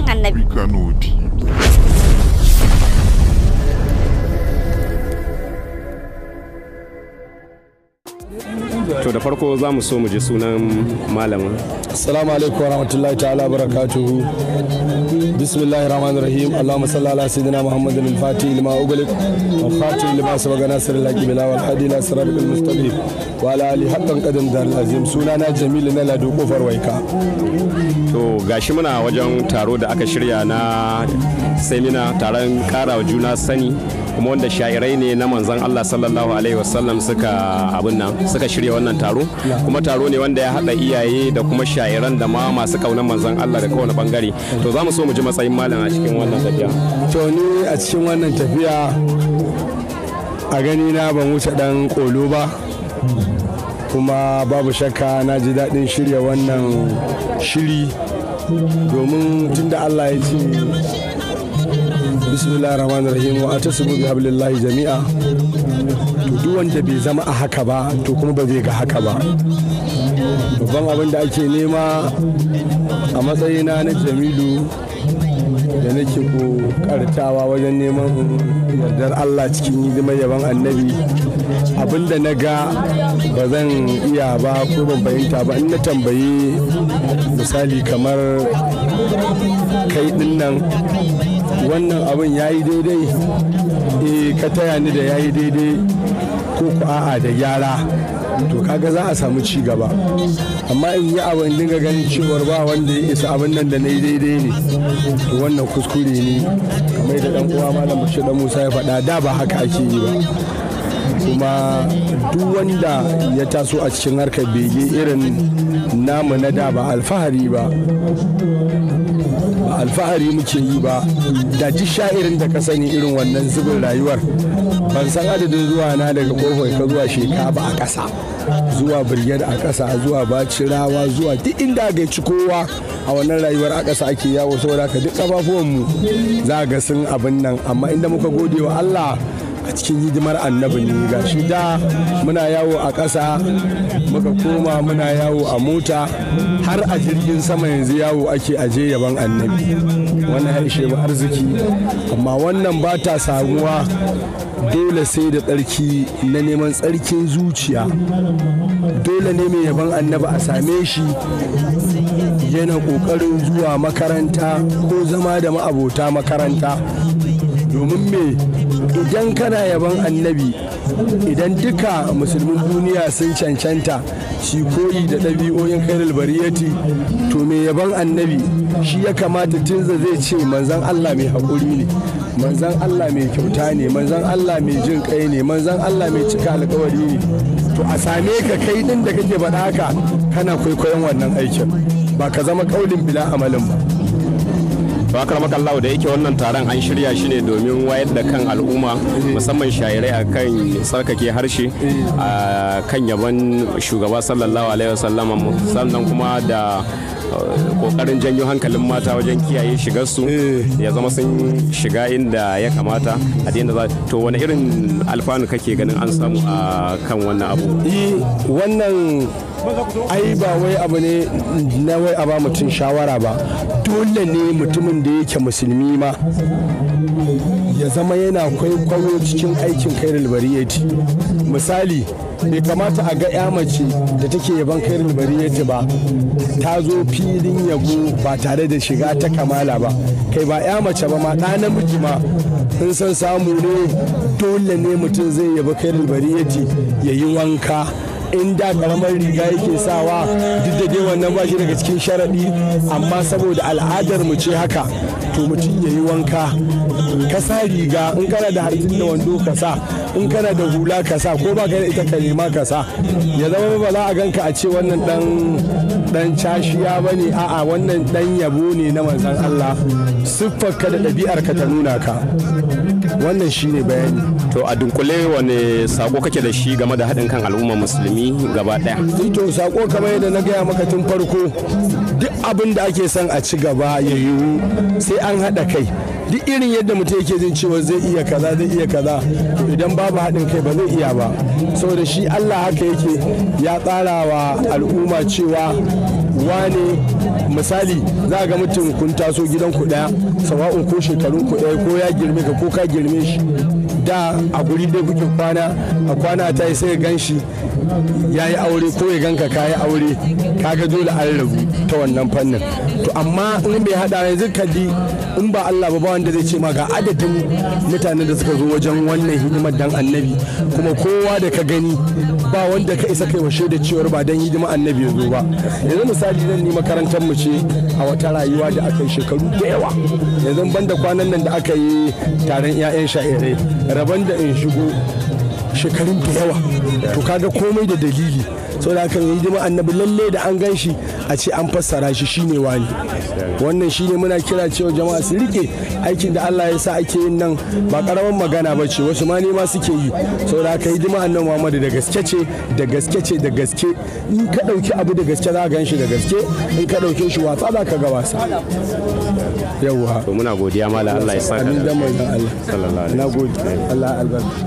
annabi. Kano TV. To da farko za mu so mu ji sunan malamin. Assalamu alaikum wa rahmatullahi ta'ala barakatuhu. Bismillahir rahmanir rahim. Allahumma salli ala sayyidina Muhammadin al-Fatih lima ughliq wa khatim lima sabaqa nasrul haqi bila wal hadi ila siratal mustaqim wa ala ali haqqan qadam dar azim. Sunana Jamilu na Lado Kofar Waika. To gashi muna wajen taro da aka shirya na semina, taron karawa juna sani, kuma wanda sha'irai ne na manzon Allah sallallahu alaihi wasallam suka shirya wannan taro, kuma taro ne wanda ya hada iyaye da kuma sha'iran da ma masu kaunan manzon Allah da kowane bangare. To za mu so mu ji matsayin malam a cikin wannan tafiya. To ni a cikin wannan tafiya a gani na ban wuce dan kolo ba, kuma babu shakka na ji daɗin shirya wannan shiri, domin tunda Allah ya ce bismillahir rahmanir rahim wa atasibu bi hablillahi jami'a, to duk wanda bai zama a haka ba to kuma ba zai ga haka ba. Babban abin da ake nema a matsayina na Jamilu da nake kokartawa wajen neman yardar Allah cikin hidimar yaban annabi, abinda na ga ba zan iya ba ko ban fahimta ba, in na tambayi misali kamar kai dinnan wannan abin ya yi daidai, ka taya ni da ya yi daidai ko ku a'a da gyara, to kaga za a samu ci gaba. Amma in yi abin dinga ganin cewar ba wanda ya isa abin nan da na yi daidai ne, to wannan kuskure ne, kamar da dan uwa malam Bashir dan Musa ya faɗa, da ba haka ake yi ba. Kuma duk wanda ya taso a cikin harkar bege irin namu na da ba alfahari ba, alfahari muke yi ba, da duk sha'irin da ka sani irin wannan zubin rayuwar ban san adadin zuwa na daga kofar ka zuwa sheka ba a ƙasa, zuwa birgiyar a ƙasa, zuwa bacirawa, zuwa duk inda ga ci kowa a wannan rayuwar a ƙasa ake yawo, saboda ka duk ƙafafuwanmu za ga sun abin nan. Amma inda muka gode wa Allah a cikin hidimar annabi ne, ga shi da muna yawo a ƙasa, muka koma muna yawo a mota, har a jirgin sama yanzu yawo ake aje yaban annabi. Wannan ya ishe mu arziki, amma wannan ba ta samuwa dole sai da tsarki na neman tsarkin zuciya. Dole ne mai yaban annabi a same shi yana ƙoƙarin zuwa makaranta ko zama da ma'abota makaranta, domin me idan kana yaban annabi, idan duka musulmin duniya sun cancanta shi koyi da ɗabi'o'in khairul bariyati, to mai yaban annabi shi ya kamata tunza zai ce manzan Allah mai haƙuri ne, manzan Allah mai kyauta ne, manzan Allah mai jin kai ne, manzan Allah mai cika alƙawari ne. To a same ka kai ɗin da kake faɗa haka kana kwaikwayon wannan aikin, ba ka zama ƙaulin bila amalin ba. To akramaka Allah, da yake wannan taron an shirya shi ne domin wayar da kan al'umma, musamman sha'irai a kan tsarkake harshe, a kan yaban shugaba sallallahu alaihi wasallam, sannan kuma da kokarin janyo hankalin mata wajen kiyaye shigarsu ya zama sun shiga inda ya kamata a da za. To wani irin alfanu kake ganin an samu a kan wannan abu? Wannan ai ba wai abu ne na wai a ba mutum shawara ba, dole ne mutumin da yake musulmi ma ya zama yana kwaikwayo cikin aikin khairul bariyati. Misali, bai kamata a ga ya mace da take yaban khairul bariyati ba ta zo filin yabo ba tare da shiga ta kamala ba, kai ba ya mace ba ma ɗa namiji ma in san samu ne dole ne mutum zai yaba khairul bariyati ya yi wanka. In da karamar riga yake sawa, duk da dai wannan ba shi daga cikin sharaɗi, amma saboda al'adar mu ce haka, to mutum ya yi wanka, ka sa riga, in kana da harjin da wando ka sa, in kana da hula ka sa, ko ba ka da ita ka nema ka sa, ya zama ba za a ganka a ce wannan dan cashiya ba ne, a'a wannan dan yabo ne na manzon Allah, siffarka da ɗabi'arka ta nuna ka. Wannan shine bayani. To a dunkule wane sako kake da shi game da haɗin kan al'ummar musulmi gaba ɗaya? To sako kamar yadda na gaya maka tun farko, duk abin da ake son a ci gaba ya yiwu sai an haɗa kai. Duk irin yadda mutum yake jin cewa zai iya kaza zai iya kaza, to idan babu haɗin kai ba zai iya ba, saboda shi Allah haka yake ya tsara wa al'umma cewa wane misali za ga mutum kun taso gidan ku daya sawa'un ko shekarun ku daya ko ya girme ka ko ka girme shi da a guri dai kuke kwana a kwana ta yi sai gan shi ya yi aure ko ya ganka ka yi aure kaga dole an rabu ta wannan fannin to amma in bai hada yanzu kalli in ba Allah ba wanda zai ce ma ga adadin mutanen da suka zo wajen wannan hidimar dan annabi kuma kowa da ka gani ba wanda ka isa kai washe da cewar ba dan hidimar annabi ya zo ba yanzu misali zan ni makarantar mu ce a wata rayuwa da aka yi shekaru da yawa yanzu banda kwanan nan da aka yi taron 'ya'yan sha'irai rabon da in shigo shekarun da yawa to kaga komai da dalili sau da aka yi hidima annabi lalle da an gan shi a ce an fassara shi shine wani wannan shine muna kira cewa jama'a su rike aikin da Allah ya sa ake yin nan ba karaman magana ba ce wasu ma ne ma suke yi sau da aka yi hidima annabi Muhammadu da gaske ce da gaske ce da gaske in ka dauki abu da gaske za ka gan shi da gaske in ka dauke shi wasa za ka ga wasa yawwa to muna godiya mala Allah ya saka amin da manzon Allah sallallahu alaihi wasallam na gode Allah albarka